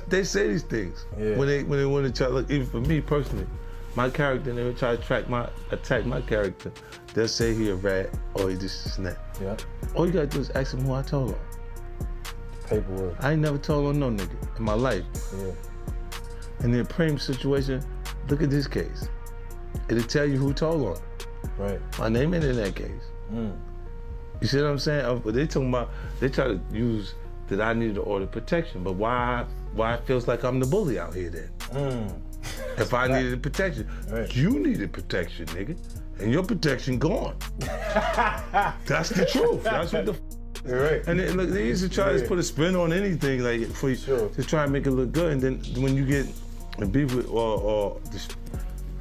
they say these things when they want to try. Look, even for me personally, my character, and they would try to attack my character. They'll say he a rat or he just a snap. Yeah. All you gotta do is ask him who I told on. Paperwork. I ain't never told on no nigga in my life. Yeah. In the Prem situation, look at this case. It'll tell you who told on. Right. My name ain't in that case. You see what I'm saying? But they talking about, they try to use that I needed to order protection, but why it feels like I'm the bully out here then? If I needed protection, you needed protection, nigga, and your protection gone. That's the truth. That's what the. And then, look, they used to try to put a spin on anything, like for you, to try and make it look good. And then when you get a beef with or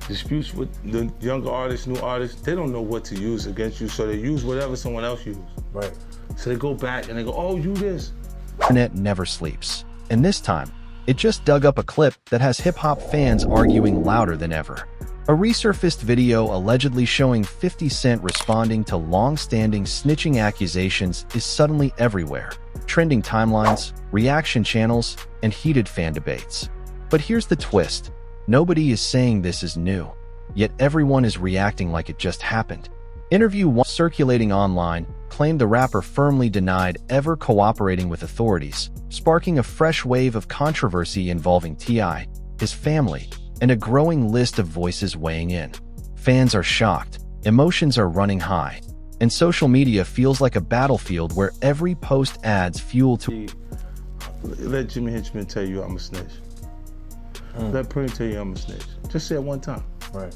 disputes with the younger artists, new artists, they don't know what to use against you, so they use whatever someone else used. Right. So they go back and they go, oh, you this. The internet never sleeps, and this time, it just dug up a clip that has hip-hop fans arguing louder than ever. A resurfaced video allegedly showing 50 Cent responding to long-standing snitching accusations is suddenly everywhere, trending timelines, reaction channels, and heated fan debates. But here's the twist. Nobody is saying this is new, yet everyone is reacting like it just happened. Interview one circulating online claimed the rapper firmly denied ever cooperating with authorities, sparking a fresh wave of controversy involving T.I., his family, and a growing list of voices weighing in. Fans are shocked, emotions are running high, and social media feels like a battlefield where every post adds fuel to... Let Jimmy Henchman tell you I'm a snitch. Let Prem tell you I'm a snitch. Just say it one time. Right.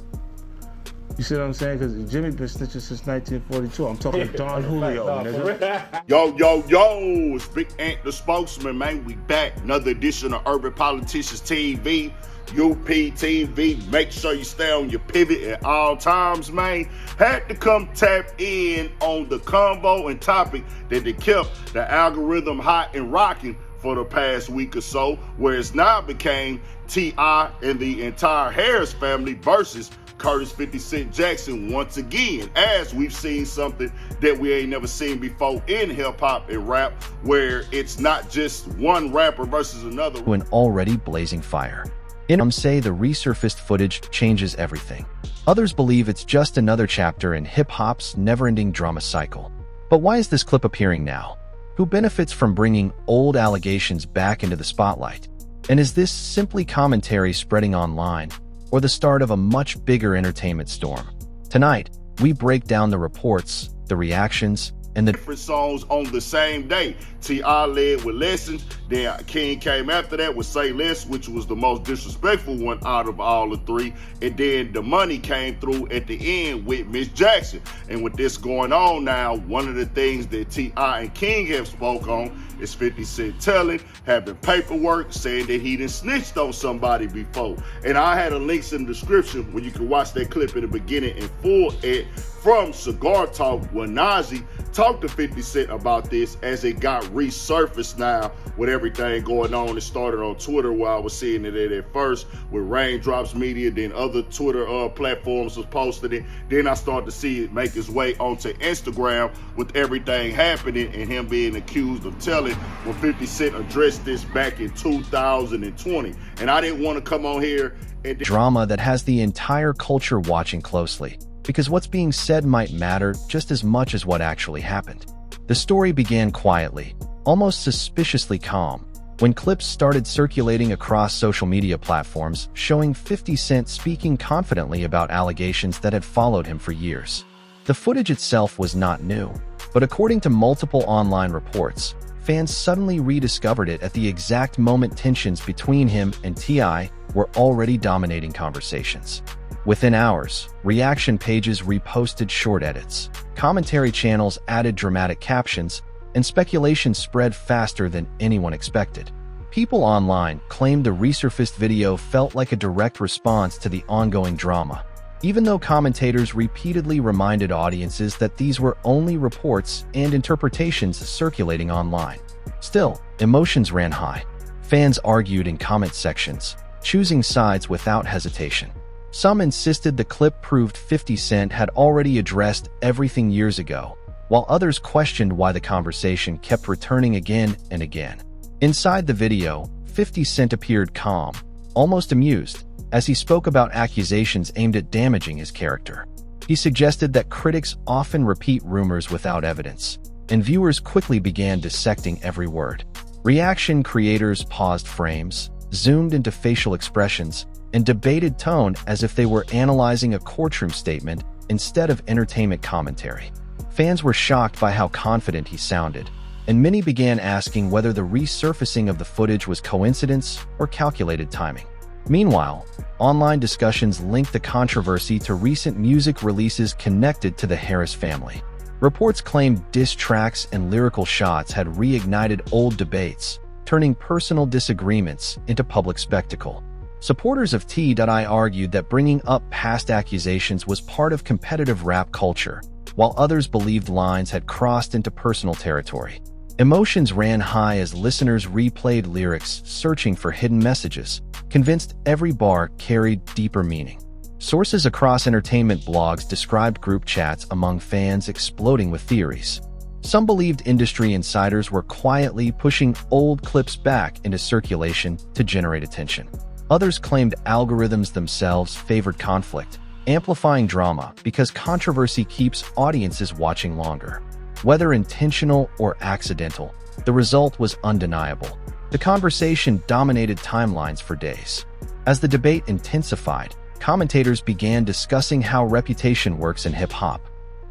You see what I'm saying? Because Jimmy been snitching since 1942. I'm talking Don Julio, nigga. Yo, it's Big Ant the spokesman, man. We back. Another edition of Urban Politicians TV, UPTV. Make sure you stay on your pivot at all times, man. Had to come tap in on the convo and topic that they kept the algorithm hot and rocking for the past week or so, where it's now became T.I. and the entire Harris family versus Curtis 50 Cent Jackson once again, as we've seen something that we ain't never seen before in hip-hop and rap, where it's not just one rapper versus another. An already blazing fire. Some say the resurfaced footage changes everything. Others believe it's just another chapter in hip-hop's never-ending drama cycle. But why is this clip appearing now? Who benefits from bringing old allegations back into the spotlight? And is this simply commentary spreading online, or the start of a much bigger entertainment storm? Tonight, we break down the reports, the reactions, and the different songs on the same day. T.I. led with Lessons, then King came after that with Say Less, which was the most disrespectful one out of all the three, and then The Money came through at the end with Miss Jackson. And with this going on now, one of the things that T.I. and King have spoke on is 50 Cent telling, having paperwork, saying that he done snitched on somebody before. And I had a links in the description where you can watch that clip in the beginning in full from Cigar Talk, where Nazi talked to 50 Cent about this as it got resurfaced now with everything going on. It started on Twitter where I was seeing it at first with Raindrops Media, then other Twitter platforms was posting it. Then I started to see it make its way onto Instagram with everything happening and him being accused of telling when 50 Cent addressed this back in 2020. And I didn't want to come on here and drama that has the entire culture watching closely, because what's being said might matter just as much as what actually happened. The story began quietly, almost suspiciously calm, when clips started circulating across social media platforms showing 50 Cent speaking confidently about allegations that had followed him for years. The footage itself was not new, but according to multiple online reports, fans suddenly rediscovered it at the exact moment tensions between him and T.I. were already dominating conversations. Within hours, reaction pages reposted short edits, commentary channels added dramatic captions, and speculation spread faster than anyone expected. People online claimed the resurfaced video felt like a direct response to the ongoing drama, even though commentators repeatedly reminded audiences that these were only reports and interpretations circulating online. Still, emotions ran high. Fans argued in comment sections, choosing sides without hesitation. Some insisted the clip proved 50 Cent had already addressed everything years ago, while others questioned why the conversation kept returning again and again. Inside the video, 50 Cent appeared calm, almost amused, as he spoke about accusations aimed at damaging his character. He suggested that critics often repeat rumors without evidence, and viewers quickly began dissecting every word. Reaction creators paused frames, zoomed into facial expressions, and debated tone as if they were analyzing a courtroom statement instead of entertainment commentary. Fans were shocked by how confident he sounded, and many began asking whether the resurfacing of the footage was coincidence or calculated timing. Meanwhile, online discussions linked the controversy to recent music releases connected to the Harris family. Reports claimed diss tracks and lyrical shots had reignited old debates, turning personal disagreements into public spectacle. Supporters of T.I. argued that bringing up past accusations was part of competitive rap culture, while others believed lines had crossed into personal territory. Emotions ran high as listeners replayed lyrics, searching for hidden messages, convinced every bar carried deeper meaning. Sources across entertainment blogs described group chats among fans exploding with theories. Some believed industry insiders were quietly pushing old clips back into circulation to generate attention. Others claimed algorithms themselves favored conflict, amplifying drama because controversy keeps audiences watching longer. Whether intentional or accidental, the result was undeniable. The conversation dominated timelines for days. As the debate intensified, commentators began discussing how reputation works in hip-hop.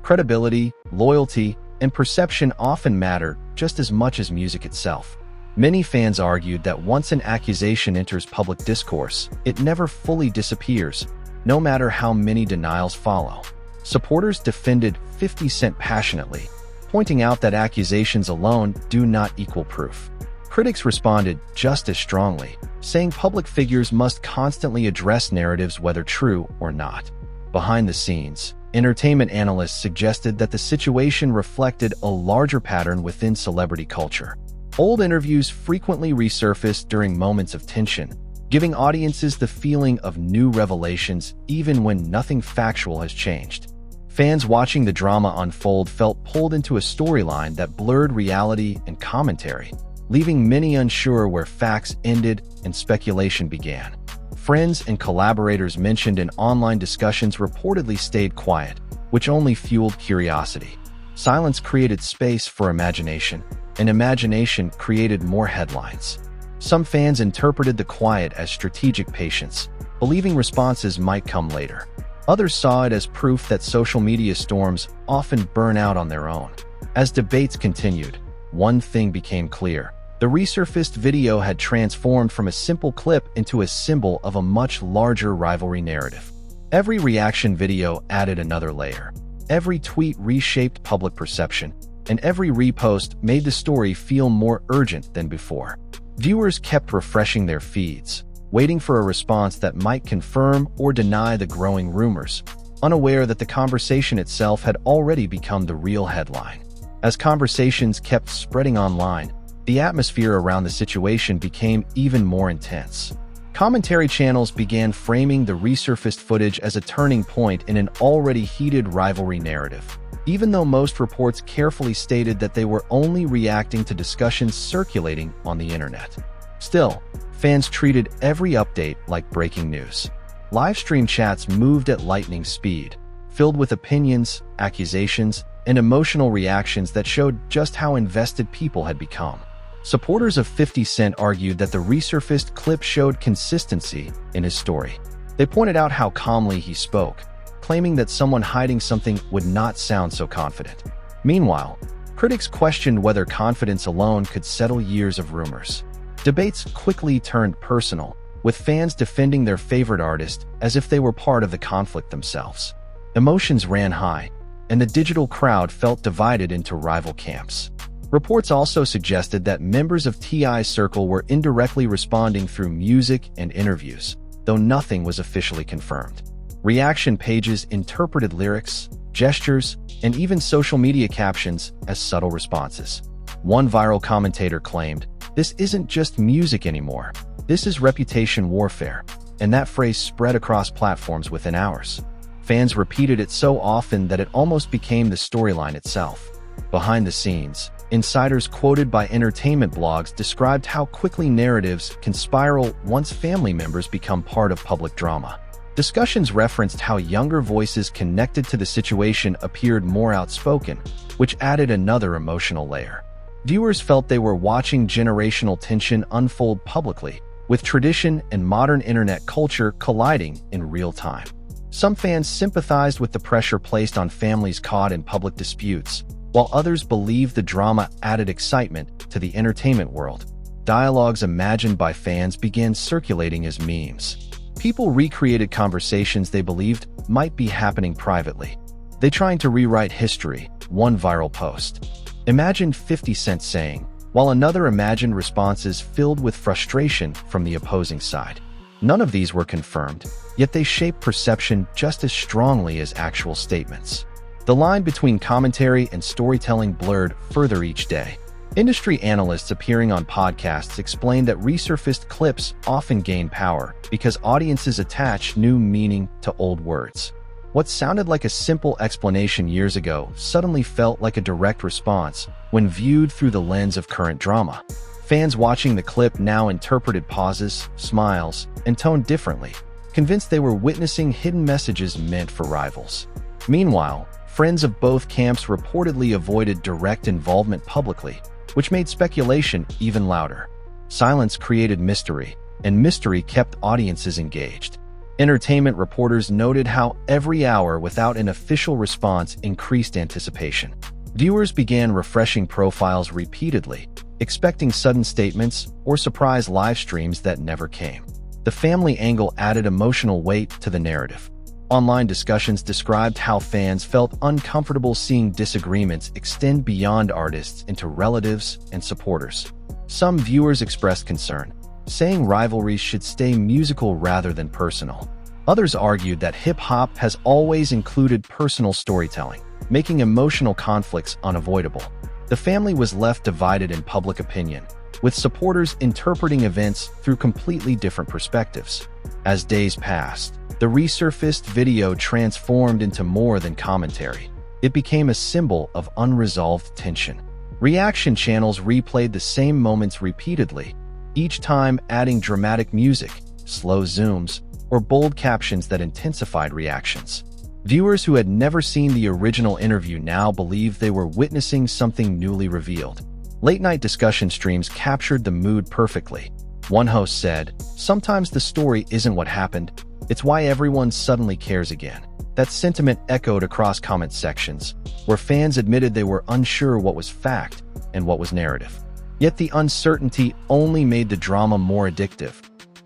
Credibility, loyalty, and perception often matter just as much as music itself. Many fans argued that once an accusation enters public discourse, it never fully disappears, no matter how many denials follow. Supporters defended 50 Cent passionately, pointing out that accusations alone do not equal proof. Critics responded just as strongly, saying public figures must constantly address narratives whether true or not. Behind the scenes, entertainment analysts suggested that the situation reflected a larger pattern within celebrity culture. Old interviews frequently resurfaced during moments of tension, giving audiences the feeling of new revelations even when nothing factual has changed. Fans watching the drama unfold felt pulled into a storyline that blurred reality and commentary, leaving many unsure where facts ended and speculation began. Friends and collaborators mentioned in online discussions reportedly stayed quiet, which only fueled curiosity. Silence created space for imagination, and imagination created more headlines. Some fans interpreted the quiet as strategic patience, believing responses might come later. Others saw it as proof that social media storms often burn out on their own. As debates continued, one thing became clear. The resurfaced video had transformed from a simple clip into a symbol of a much larger rivalry narrative. Every reaction video added another layer. Every tweet reshaped public perception, and every repost made the story feel more urgent than before. Viewers kept refreshing their feeds, waiting for a response that might confirm or deny the growing rumors, unaware that the conversation itself had already become the real headline. As conversations kept spreading online, the atmosphere around the situation became even more intense. Commentary channels began framing the resurfaced footage as a turning point in an already heated rivalry narrative, even though most reports carefully stated that they were only reacting to discussions circulating on the internet. Still, fans treated every update like breaking news. Livestream chats moved at lightning speed, filled with opinions, accusations, and emotional reactions that showed just how invested people had become. Supporters of 50 Cent argued that the resurfaced clip showed consistency in his story. They pointed out how calmly he spoke, claiming that someone hiding something would not sound so confident. Meanwhile, critics questioned whether confidence alone could settle years of rumors. Debates quickly turned personal, with fans defending their favorite artist as if they were part of the conflict themselves. Emotions ran high, and the digital crowd felt divided into rival camps. Reports also suggested that members of T.I.'s circle were indirectly responding through music and interviews, though nothing was officially confirmed. Reaction pages interpreted lyrics, gestures, and even social media captions as subtle responses. One viral commentator claimed, "This isn't just music anymore, this is reputation warfare," and that phrase spread across platforms within hours. Fans repeated it so often that it almost became the storyline itself. Behind the scenes, Insiders quoted by entertainment blogs described how quickly narratives can spiral once family members become part of public drama. Discussions referenced how younger voices connected to the situation appeared more outspoken, which added another emotional layer. Viewers felt they were watching generational tension unfold publicly, with tradition and modern internet culture colliding in real time. Some fans sympathized with the pressure placed on families caught in public disputes, while others believed the drama added excitement to the entertainment world. Dialogues imagined by fans began circulating as memes. People recreated conversations they believed might be happening privately. They trying to rewrite history, one viral post imagined 50 Cent saying, while another imagined responses filled with frustration from the opposing side. None of these were confirmed, yet they shape perception just as strongly as actual statements. The line between commentary and storytelling blurred further each day. Industry analysts appearing on podcasts explained that resurfaced clips often gain power because audiences attach new meaning to old words. What sounded like a simple explanation years ago suddenly felt like a direct response when viewed through the lens of current drama. Fans watching the clip now interpreted pauses, smiles, and tone differently, convinced they were witnessing hidden messages meant for rivals. Meanwhile, friends of both camps reportedly avoided direct involvement publicly, which made speculation even louder. Silence created mystery, and mystery kept audiences engaged. Entertainment reporters noted how every hour without an official response increased anticipation. Viewers began refreshing profiles repeatedly, expecting sudden statements or surprise live streams that never came. The family angle added emotional weight to the narrative. Online discussions described how fans felt uncomfortable seeing disagreements extend beyond artists into relatives and supporters. Some viewers expressed concern, saying rivalries should stay musical rather than personal. Others argued that hip-hop has always included personal storytelling, making emotional conflicts unavoidable. The family was left divided in public opinion, with supporters interpreting events through completely different perspectives. As days passed, the resurfaced video transformed into more than commentary. It became a symbol of unresolved tension. Reaction channels replayed the same moments repeatedly, each time adding dramatic music, slow zooms, or bold captions that intensified reactions. Viewers who had never seen the original interview now believed they were witnessing something newly revealed. Late-night discussion streams captured the mood perfectly. One host said, "Sometimes the story isn't what happened, it's why everyone suddenly cares again." That sentiment echoed across comment sections, where fans admitted they were unsure what was fact and what was narrative. Yet the uncertainty only made the drama more addictive,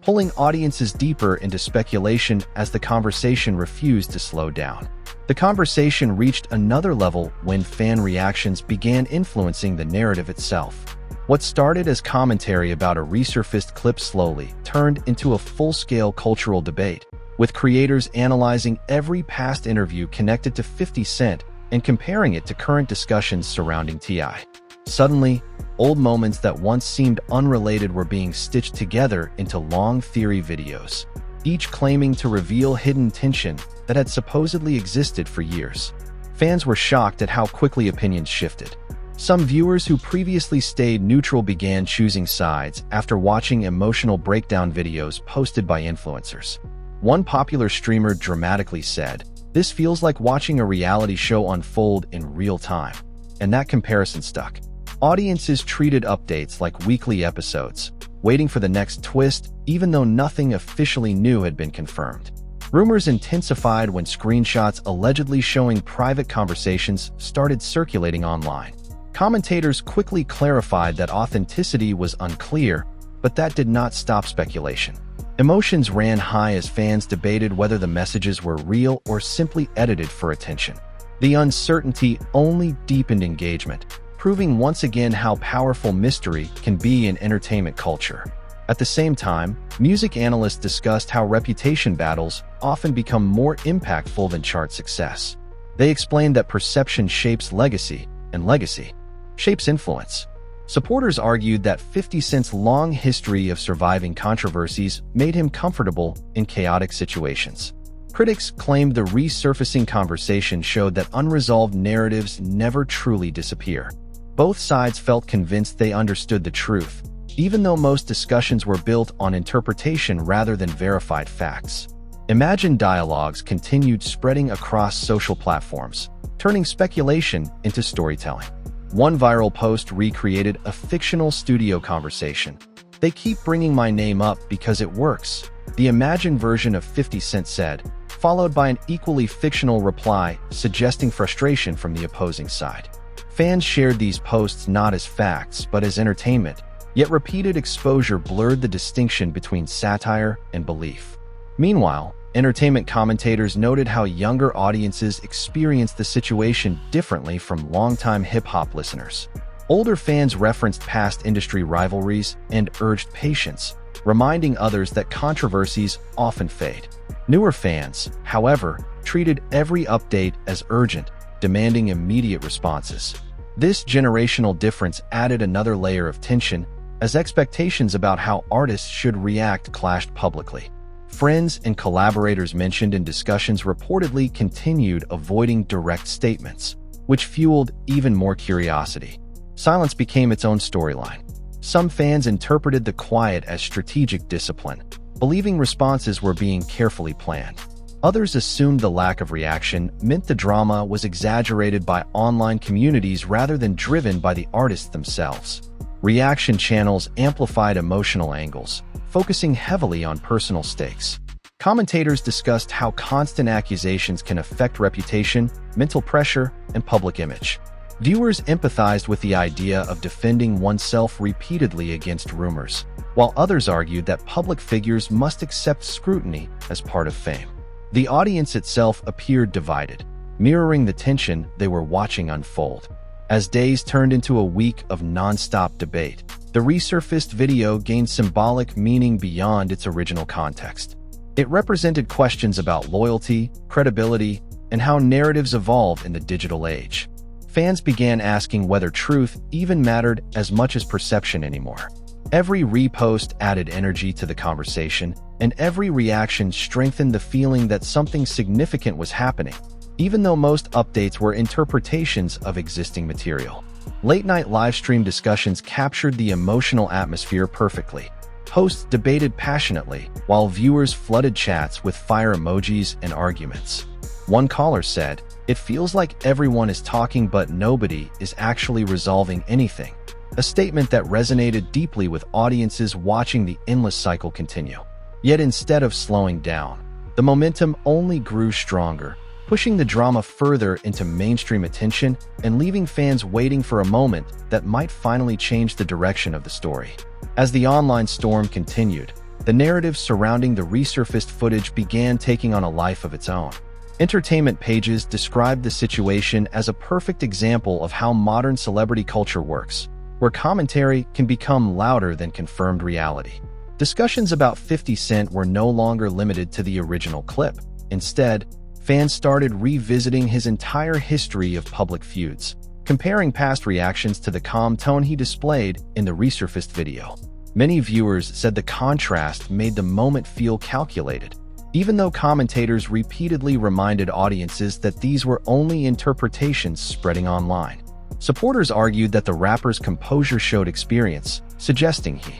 pulling audiences deeper into speculation as the conversation refused to slow down. The conversation reached another level when fan reactions began influencing the narrative itself. What started as commentary about a resurfaced clip slowly turned into a full-scale cultural debate, with creators analyzing every past interview connected to 50 Cent and comparing it to current discussions surrounding T.I. Suddenly, old moments that once seemed unrelated were being stitched together into long theory videos, each claiming to reveal hidden tension that had supposedly existed for years. Fans were shocked at how quickly opinions shifted. Some viewers who previously stayed neutral began choosing sides after watching emotional breakdown videos posted by influencers. One popular streamer dramatically said, "This feels like watching a reality show unfold in real time," and that comparison stuck. Audiences treated updates like weekly episodes, waiting for the next twist even though nothing officially new had been confirmed. Rumors intensified when screenshots allegedly showing private conversations started circulating online. Commentators quickly clarified that authenticity was unclear, but that did not stop speculation. Emotions ran high as fans debated whether the messages were real or simply edited for attention. The uncertainty only deepened engagement, proving once again how powerful mystery can be in entertainment culture. At the same time, music analysts discussed how reputation battles often become more impactful than chart success. They explained that perception shapes legacy, and legacy shapes influence. Supporters argued that 50 Cent's long history of surviving controversies made him comfortable in chaotic situations. Critics claimed the resurfacing conversation showed that unresolved narratives never truly disappear. Both sides felt convinced they understood the truth, even though most discussions were built on interpretation rather than verified facts. Imagined dialogues continued spreading across social platforms, turning speculation into storytelling. One viral post recreated a fictional studio conversation. "They keep bringing my name up because it works," the imagined version of 50 Cent said, followed by an equally fictional reply suggesting frustration from the opposing side. Fans shared these posts not as facts but as entertainment, yet repeated exposure blurred the distinction between satire and belief. Meanwhile, entertainment commentators noted how younger audiences experienced the situation differently from longtime hip-hop listeners. Older fans referenced past industry rivalries and urged patience, reminding others that controversies often fade. Newer fans, however, treated every update as urgent, demanding immediate responses. This generational difference added another layer of tension as expectations about how artists should react clashed publicly. Friends and collaborators mentioned in discussions reportedly continued avoiding direct statements, which fueled even more curiosity. Silence became its own storyline. Some fans interpreted the quiet as strategic discipline, believing responses were being carefully planned. Others assumed the lack of reaction meant the drama was exaggerated by online communities rather than driven by the artists themselves. Reaction channels amplified emotional angles, focusing heavily on personal stakes. Commentators discussed how constant accusations can affect reputation, mental pressure, and public image. Viewers empathized with the idea of defending oneself repeatedly against rumors, while others argued that public figures must accept scrutiny as part of fame. The audience itself appeared divided, mirroring the tension they were watching unfold. As days turned into a week of non-stop debate, the resurfaced video gained symbolic meaning beyond its original context. It represented questions about loyalty, credibility, and how narratives evolve in the digital age. Fans began asking whether truth even mattered as much as perception anymore. Every repost added energy to the conversation, and every reaction strengthened the feeling that something significant was happening, even though most updates were interpretations of existing material. Late-night livestream discussions captured the emotional atmosphere perfectly. Hosts debated passionately, while viewers flooded chats with fire emojis and arguments. One caller said, "It feels like everyone is talking but nobody is actually resolving anything," a statement that resonated deeply with audiences watching the endless cycle continue. Yet instead of slowing down, the momentum only grew stronger, pushing the drama further into mainstream attention and leaving fans waiting for a moment that might finally change the direction of the story. As the online storm continued, the narrative surrounding the resurfaced footage began taking on a life of its own. Entertainment pages described the situation as a perfect example of how modern celebrity culture works, where commentary can become louder than confirmed reality. Discussions about 50 Cent were no longer limited to the original clip. Instead, fans started revisiting his entire history of public feuds, comparing past reactions to the calm tone he displayed in the resurfaced video. Many viewers said the contrast made the moment feel calculated, even though commentators repeatedly reminded audiences that these were only interpretations spreading online. Supporters argued that the rapper's composure showed experience, suggesting he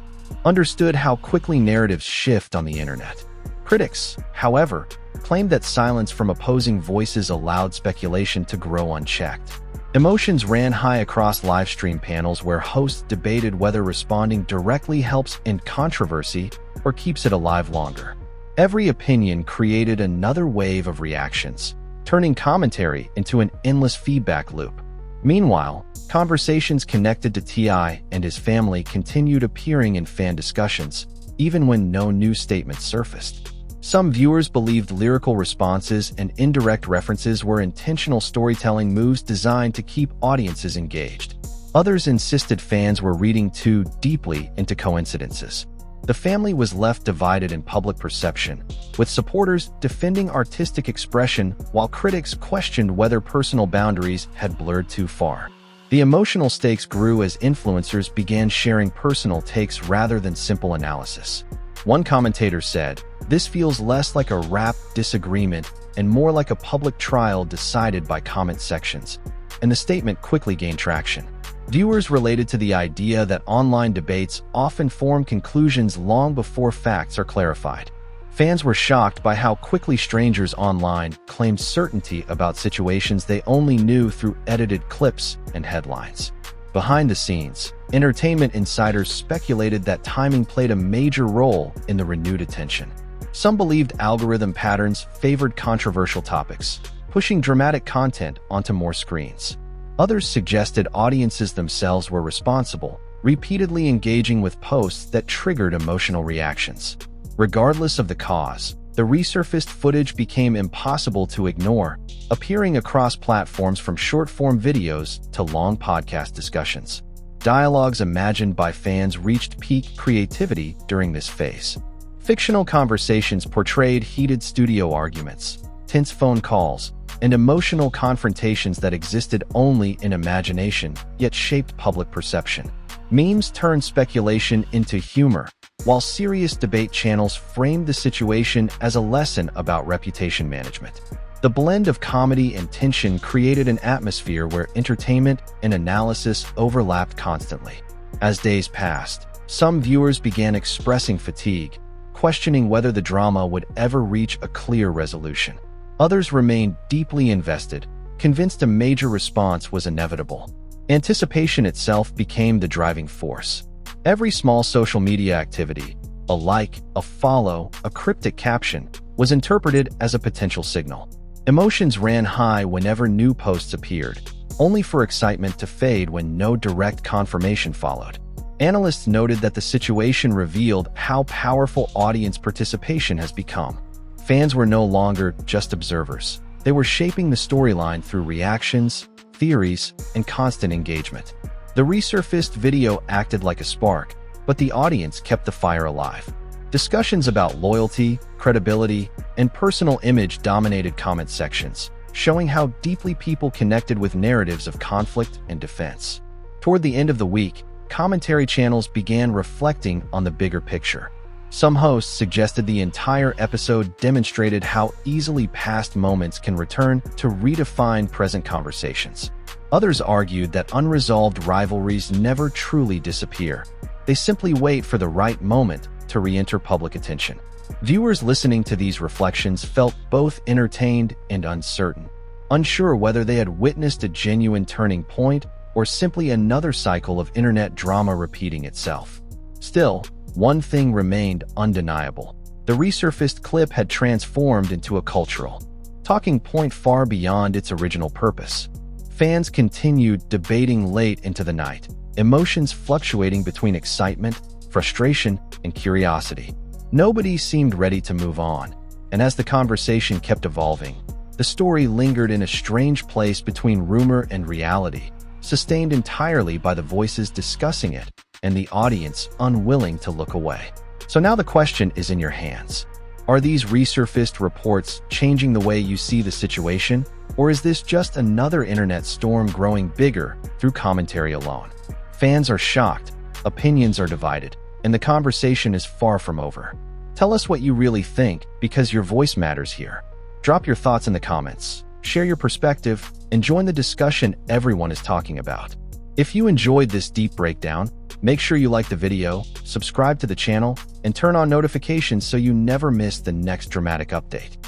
understood how quickly narratives shift on the internet. Critics, however, claimed that silence from opposing voices allowed speculation to grow unchecked. Emotions ran high across livestream panels where hosts debated whether responding directly helps end controversy or keeps it alive longer. Every opinion created another wave of reactions, turning commentary into an endless feedback loop. Meanwhile, conversations connected to T.I. and his family continued appearing in fan discussions, even when no new statements surfaced. Some viewers believed lyrical responses and indirect references were intentional storytelling moves designed to keep audiences engaged. Others insisted fans were reading too deeply into coincidences. The family was left divided in public perception, with supporters defending artistic expression while critics questioned whether personal boundaries had blurred too far. The emotional stakes grew as influencers began sharing personal takes rather than simple analysis. One commentator said, "This feels less like a rap disagreement and more like a public trial decided by comment sections," and the statement quickly gained traction. Viewers related to the idea that online debates often form conclusions long before facts are clarified. Fans were shocked by how quickly strangers online claimed certainty about situations they only knew through edited clips and headlines. Behind the scenes, entertainment insiders speculated that timing played a major role in the renewed attention. Some believed algorithm patterns favored controversial topics, pushing dramatic content onto more screens. Others suggested audiences themselves were responsible, repeatedly engaging with posts that triggered emotional reactions. Regardless of the cause, the resurfaced footage became impossible to ignore, appearing across platforms from short-form videos to long podcast discussions. Dialogues imagined by fans reached peak creativity during this phase. Fictional conversations portrayed heated studio arguments, tense phone calls, and emotional confrontations that existed only in imagination, yet shaped public perception. Memes turned speculation into humor, while serious debate channels framed the situation as a lesson about reputation management. The blend of comedy and tension created an atmosphere where entertainment and analysis overlapped constantly. As days passed, some viewers began expressing fatigue, questioning whether the drama would ever reach a clear resolution. Others remained deeply invested, convinced a major response was inevitable. Anticipation itself became the driving force. Every small social media activity, a like, a follow, a cryptic caption, was interpreted as a potential signal. Emotions ran high whenever new posts appeared, only for excitement to fade when no direct confirmation followed. Analysts noted that the situation revealed how powerful audience participation has become. Fans were no longer just observers. They were shaping the storyline through reactions, theories, and constant engagement. The resurfaced video acted like a spark, but the audience kept the fire alive. Discussions about loyalty, credibility, and personal image dominated comment sections, showing how deeply people connected with narratives of conflict and defense. Toward the end of the week, commentary channels began reflecting on the bigger picture. Some hosts suggested the entire episode demonstrated how easily past moments can return to redefine present conversations. Others argued that unresolved rivalries never truly disappear. They simply wait for the right moment to re-enter public attention. Viewers listening to these reflections felt both entertained and uncertain, unsure whether they had witnessed a genuine turning point or simply another cycle of internet drama repeating itself. Still, one thing remained undeniable. The resurfaced clip had transformed into a cultural talking point far beyond its original purpose. Fans continued debating late into the night, emotions fluctuating between excitement, frustration, and curiosity. Nobody seemed ready to move on, and as the conversation kept evolving, the story lingered in a strange place between rumor and reality, sustained entirely by the voices discussing it and the audience unwilling to look away. So now the question is in your hands. Are these resurfaced reports changing the way you see the situation, or is this just another internet storm growing bigger through commentary alone? Fans are shocked, opinions are divided, and the conversation is far from over. Tell us what you really think, because your voice matters here. Drop your thoughts in the comments, share your perspective, and join the discussion everyone is talking about. If you enjoyed this deep breakdown, make sure you like the video, subscribe to the channel, and turn on notifications so you never miss the next dramatic update.